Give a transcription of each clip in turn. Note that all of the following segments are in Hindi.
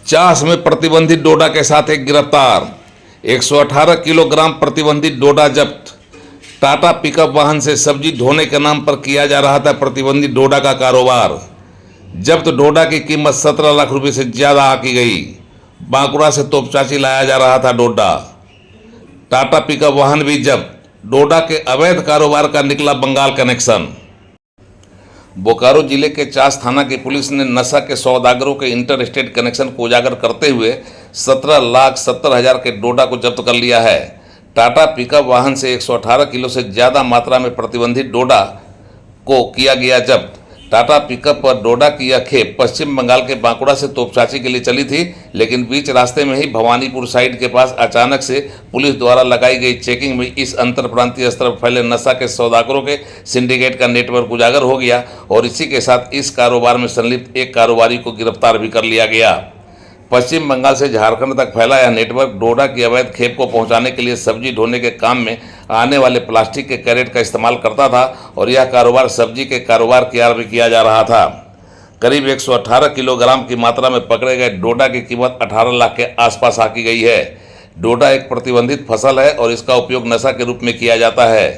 चास में प्रतिबंधित डोडा के साथ एक गिरफ्तार। 118 किलोग्राम प्रतिबंधित डोडा जब्त। टाटा पिकअप वाहन से सब्जी ढोने के नाम पर किया जा रहा था प्रतिबंधित डोडा का कारोबार। जब्त डोडा की कीमत 17 लाख रुपए से ज्यादा आंकी गई। बांकुड़ा से तोपचाची लाया जा रहा था डोडा। टाटा पिकअप वाहन भी जब्त। डोडा के अवैध कारोबार का निकला बंगाल कनेक्शन। बोकारो जिले के चास थाना की पुलिस ने नशा के सौदागरों के इंटर स्टेट कनेक्शन को उजागर करते हुए 17,70,000 के डोडा को जब्त कर लिया है। टाटा पिकअप वाहन से 118 किलो से ज़्यादा मात्रा में प्रतिबंधित डोडा को किया गया जब्त। टाटा पिकअप पर डोडा की यह खेप पश्चिम बंगाल के बांकुड़ा से तोपचाची के लिए चली थी, लेकिन बीच रास्ते में ही भवानीपुर साइड के पास अचानक से पुलिस द्वारा लगाई गई चेकिंग में इस अंतर प्रांतीय स्तर पर फैले नशा के सौदागरों के सिंडिकेट का नेटवर्क उजागर हो गया और इसी के साथ इस कारोबार में संलिप्त एक कारोबारी को गिरफ्तार भी कर लिया गया। पश्चिम बंगाल से झारखंड तक फैला यह नेटवर्क डोडा की अवैध खेप को पहुंचाने के लिए सब्जी ढोने के काम में आने वाले प्लास्टिक के कैरेट का इस्तेमाल करता था और यह कारोबार सब्जी के कारोबार की आड़ में किया जा रहा था। करीब 118 किलोग्राम की मात्रा में पकड़े गए डोडा की कीमत 18 लाख के आसपास आंकी गई है। डोडा एक प्रतिबंधित फसल है और इसका उपयोग नशा के रूप में किया जाता है।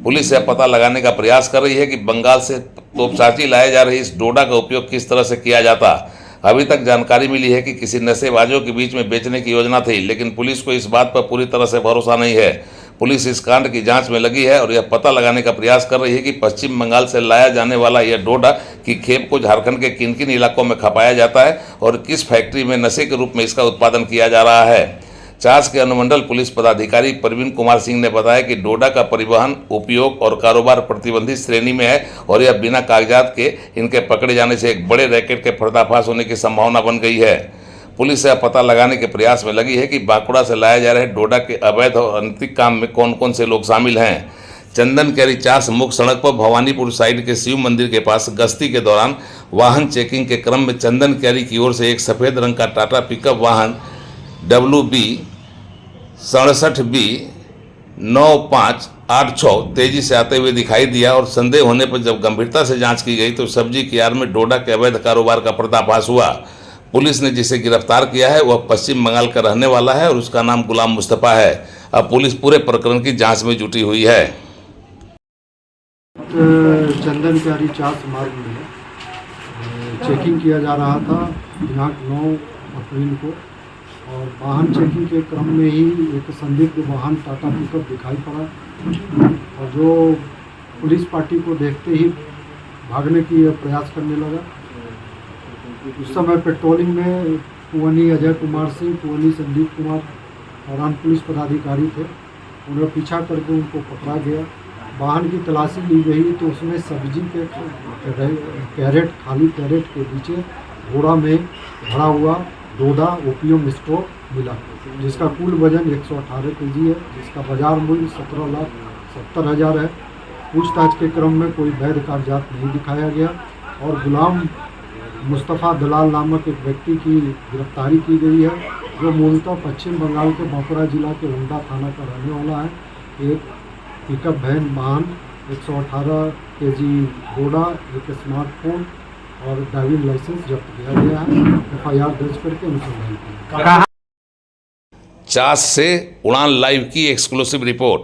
पुलिस यह पता लगाने का प्रयास कर रही है कि बंगाल से तोपचाची लाए जा रही इस डोडा का उपयोग किस तरह से किया जाता। अभी तक जानकारी मिली है कि किसी नशेबाजों के बीच में बेचने की योजना थी, लेकिन पुलिस को इस बात पर पूरी तरह से भरोसा नहीं है। पुलिस इस कांड की जांच में लगी है और यह पता लगाने का प्रयास कर रही है कि पश्चिम बंगाल से लाया जाने वाला यह डोडा की खेप को झारखंड के किन किन इलाकों में खपाया जाता है और किस फैक्ट्री में नशे के रूप में इसका उत्पादन किया जा रहा है। चास के अनुमंडल पुलिस पदाधिकारी प्रवीण कुमार सिंह ने बताया कि डोडा का परिवहन, उपयोग और कारोबार प्रतिबंधित श्रेणी में है और यह बिना कागजात के इनके पकड़े जाने से एक बड़े रैकेट के पर्दाफाश होने की संभावना बन गई है। पुलिस यह पता लगाने के प्रयास में लगी है कि बांकुड़ा से लाए जा रहे डोडा के अवैध और अनैतिक काम में कौन कौन से लोग शामिल हैं। चंदन कैरी चास मुख्य सड़क पर भवानीपुर साइड के शिव मंदिर के पास गश्ती के दौरान वाहन चेकिंग के क्रम में चंदन कैरी की ओर से एक सफ़ेद रंग का टाटा पिकअप वाहन WB 67B 9586 तेजी से आते हुए दिखाई दिया और संदेह होने पर जब गंभीरता से जांच की गई तो सब्जी की आड़ में डोडा के अवैध कारोबार का पर्दाफाश हुआ। पुलिस ने जिसे गिरफ्तार किया है वह पश्चिम बंगाल का रहने वाला है और उसका नाम गुलाम मुस्तफ़ा है। अब पुलिस पूरे प्रकरण की जांच में जुटी हुई है। चंदन कैरी चास मार्ग में चेकिंग किया जा रहा था दिनांक 9 अप्रैल को और वाहन चेकिंग के क्रम में ही एक संदिग्ध वाहन टाटा पिकअप दिखाई पड़ा और जो पुलिस पार्टी को देखते ही भागने की प्रयास करने लगा। उस समय पेट्रोलिंग में कुवनी अजय कुमार सिंह, कुवनी संदीप कुमार और अन्य पुलिस पदाधिकारी थे। उन्हें पीछा करके उनको पकड़ा गया। वाहन की तलाशी ली गई तो उसमें सब्जी के कैरेट, खाली कैरेट के पीछे घोड़ा में भरा हुआ डोडा ओपियम स्टोर मिला, जिसका कुल वजन 118 kg है, जिसका बाजार मूल्य 17,70,000 है। पूछताछ के क्रम में कोई वैध कागजात नहीं दिखाया गया और गुलाम मुस्तफ़ा दलाल नामक एक व्यक्ति की गिरफ्तारी की गई है, जो मूलतः पश्चिम बंगाल के बांकुड़ा जिला के उंडा थाना का रहने वाला है। एक पिकअप वैन वाहन, 118 kg डोडा, एक स्मार्टफोन और ड्राइविंग लाइसेंस जब्त किया गया है। FIR दर्ज करके अनुसंधान किया। चास से उड़ान लाइव की एक्सक्लूसिव रिपोर्ट।